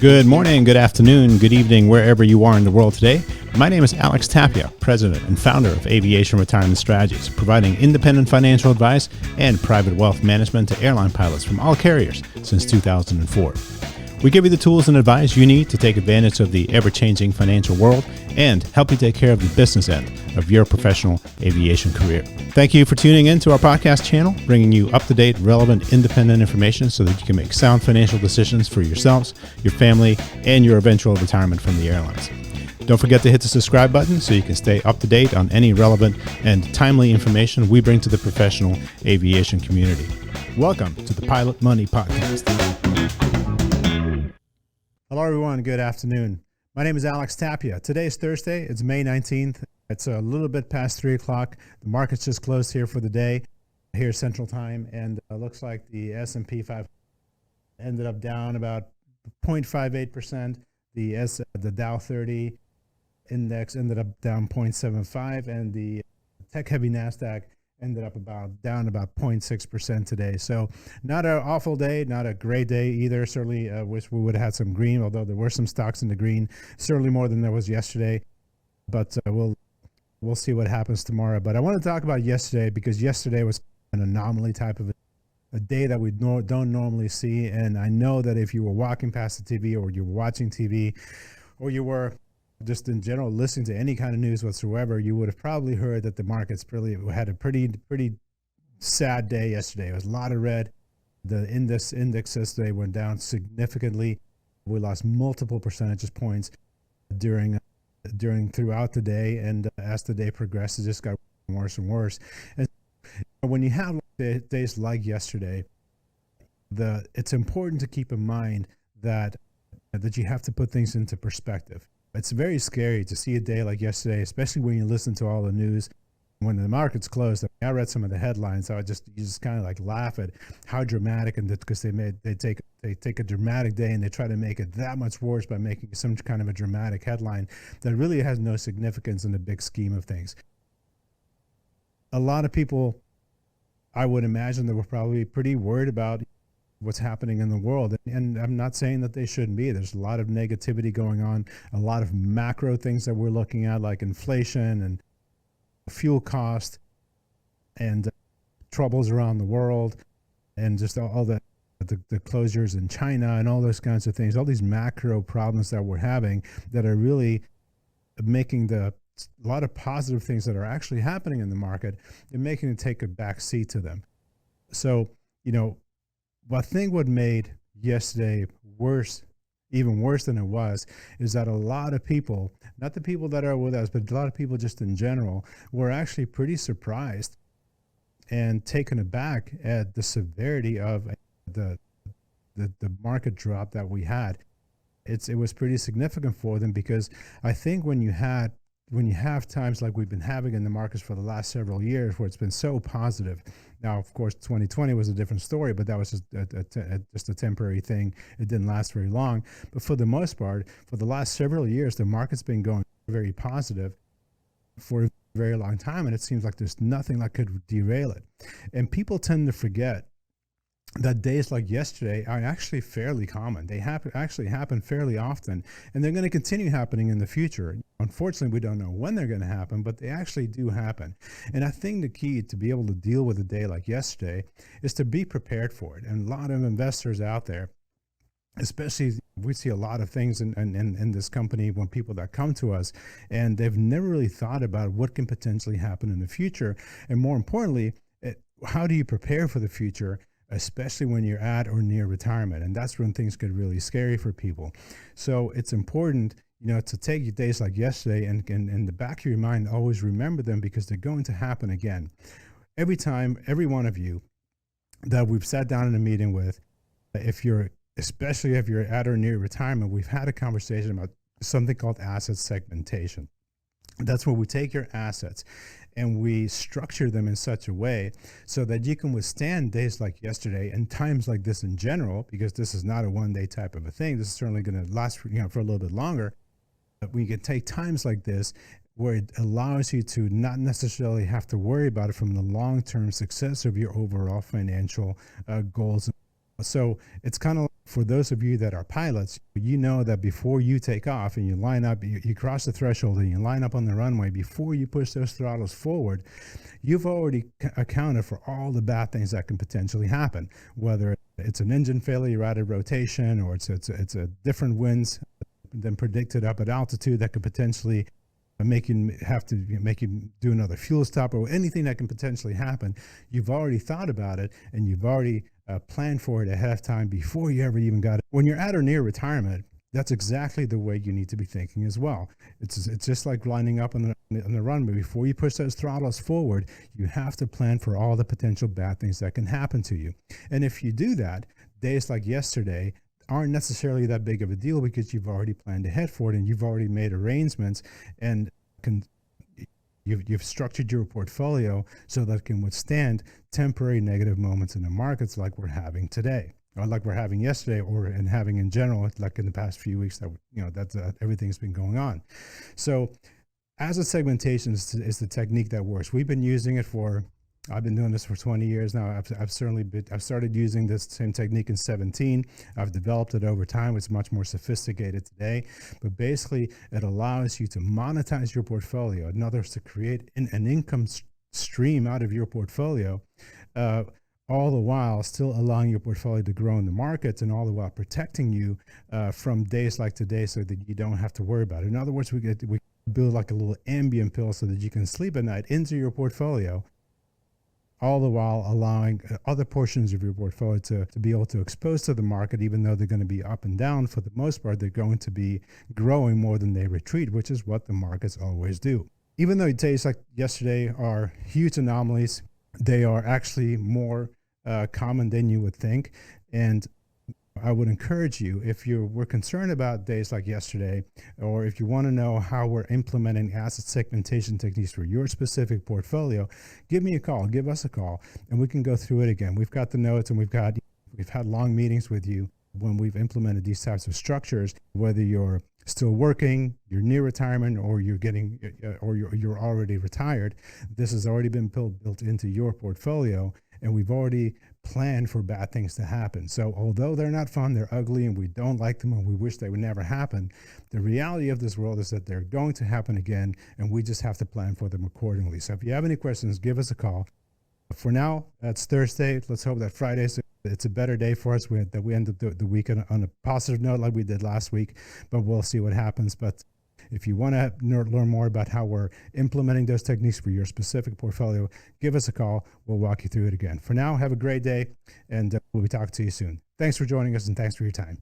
Good morning, good afternoon, good evening, wherever you are in the world today. My name is Alex Tapia, President and founder of Aviation Retirement Strategies, providing independent financial advice and private wealth management to airline pilots from all carriers since 2004. We give you the tools and advice you need to take advantage of the ever-changing financial world and help you take care of the business end of your professional aviation career. Thank you for tuning in to our podcast channel, bringing you up-to-date, relevant, independent information so that you can make sound financial decisions for yourselves, your family, and your eventual retirement from the airlines. Don't forget to hit the subscribe button so you can stay up to date on any relevant and timely information we bring to the professional aviation community. Welcome to the Pilot Money Podcast. Hello, everyone. Good afternoon. My name is Alex Tapia. Today is Thursday. It's May 19th. It's a little bit past 3 o'clock. The market's just closed here for the day, here Central Time, and it looks like the S&P 500 ended up down about 0.58%. The Dow 30 index ended up down 0.75%, and the tech-heavy NASDAQ ended up down about 0.6% today. So not an awful day, not a great day either. Certainly wish we would have had some green, although there were some stocks in the green, certainly more than there was yesterday. But we'll see what happens tomorrow. But I want to talk about yesterday because yesterday was an anomaly type of a day that we don't normally see. And I know that if you were walking past the TV or you were watching TV or you were just in general listening to any kind of news whatsoever, you would have probably heard that the markets really had a pretty sad day yesterday. It was a lot of red. The index yesterday went down significantly. We lost multiple percentage points throughout the day, and as the day progressed, it just got worse and worse. And when you have days like yesterday, it's important to keep in mind that you have to put things into perspective. It's very scary to see a day like yesterday, especially when you listen to all the news. When the market's closed, I read some of the headlines, so you just kind of like laugh at how dramatic, and because they take a dramatic day and they try to make it that much worse by making some kind of a dramatic headline that really has no significance in the big scheme of things. A lot of people, I would imagine, that were probably pretty worried about what's happening in the world. And I'm not saying that they shouldn't be. There's a lot of negativity going on, a lot of macro things that we're looking at, like inflation and fuel cost and troubles around the world, and just all the closures in China and all those kinds of things, all these macro problems that we're having that are really making a lot of positive things that are actually happening in the market and making it take a back seat to them. So, I think what made yesterday worse, even worse than it was, is that a lot of people, not the people that are with us, but a lot of people just in general, were actually pretty surprised and taken aback at the severity of the market drop that we had. It was pretty significant for them, because I think when you have times like we've been having in the markets for the last several years where it's been so positive. Now, of course, 2020 was a different story, but that was just a temporary thing. It didn't last very long. But for the most part, for the last several years, the market's been going very positive for a very long time, and it seems like there's nothing that could derail it. And people tend to forget that days like yesterday are actually fairly common. They actually happen fairly often, and they're going to continue happening in the future. Unfortunately, we don't know when they're going to happen, but they actually do happen. And I think the key to be able to deal with a day like yesterday is to be prepared for it. And a lot of investors out there, especially, we see a lot of things in this company when people that come to us, and they've never really thought about what can potentially happen in the future. And more importantly, how do you prepare for the future, especially when you're at or near retirement? And that's when things get really scary for people. So it's important, to take days like yesterday and in the back of your mind, always remember them, because they're going to happen again. Every time, every one of you that we've sat down in a meeting with, especially if you're at or near retirement, we've had a conversation about something called asset segmentation. That's where we take your assets and we structure them in such a way so that you can withstand days like yesterday and times like this in general, because this is not a one-day type of a thing. This is certainly going to last for a little bit longer. But we can take times like this where it allows you to not necessarily have to worry about it from the long-term success of your overall financial goals So it's kind of for those of you that are pilots, you know that before you take off and you line up, you cross the threshold and you line up on the runway, before you push those throttles forward, you've already accounted for all the bad things that can potentially happen, whether it's an engine failure out of rotation, or it's a different winds than predicted up at altitude that could potentially make you do another fuel stop, or anything that can potentially happen. You've already thought about it, and you've already planned for it ahead of time before you ever even got it. When you're at or near retirement, that's exactly the way you need to be thinking as well. It's just like lining up on the runway. Before you push those throttles forward, you have to plan for all the potential bad things that can happen to you. And if you do that, days like yesterday aren't necessarily that big of a deal, because you've already planned ahead for it, and you've already made arrangements, and you've structured your portfolio so that it can withstand temporary negative moments in the markets like we're having today, or like we're having yesterday, or and having in general, like in the past few weeks that everything's been going on. So asset segmentation is the technique that works. We've been using it I've been doing this for 20 years now. I've started using this same technique in 17. I've developed it over time. It's much more sophisticated today, but basically it allows you to monetize your portfolio. In other words, to create an income stream out of your portfolio, all the while still allowing your portfolio to grow in the markets, and all the while protecting you from days like today, so that you don't have to worry about it. In other words, we build like a little Ambien pill so that you can sleep at night into your portfolio, all the while allowing other portions of your portfolio to be able to expose to the market. Even though they're going to be up and down, for the most part, they're going to be growing more than they retreat, which is what the markets always do. Even though days like yesterday are huge anomalies, they are actually more common than you would think. And I would encourage you, if we're concerned about days like yesterday, or if you want to know how we're implementing asset segmentation techniques for your specific portfolio, give us a call, and we can go through it again. We've got the notes, and we've had long meetings with you when we've implemented these types of structures, whether you're still working, you're near retirement, or you're already retired. This has already been built into your portfolio, and we've already planned for bad things to happen. So although they're not fun, they're ugly, and we don't like them, and we wish they would never happen, the reality of this world is that they're going to happen again, and we just have to plan for them accordingly. So if you have any questions, give us a call. For now, it's Thursday. Let's hope that Friday, it's a better day for us, that we end up the week on a positive note like we did last week, but we'll see what happens. But if you want to learn more about how we're implementing those techniques for your specific portfolio, give us a call. We'll walk you through it again. For now, have a great day, and we'll be talking to you soon. Thanks for joining us, and thanks for your time.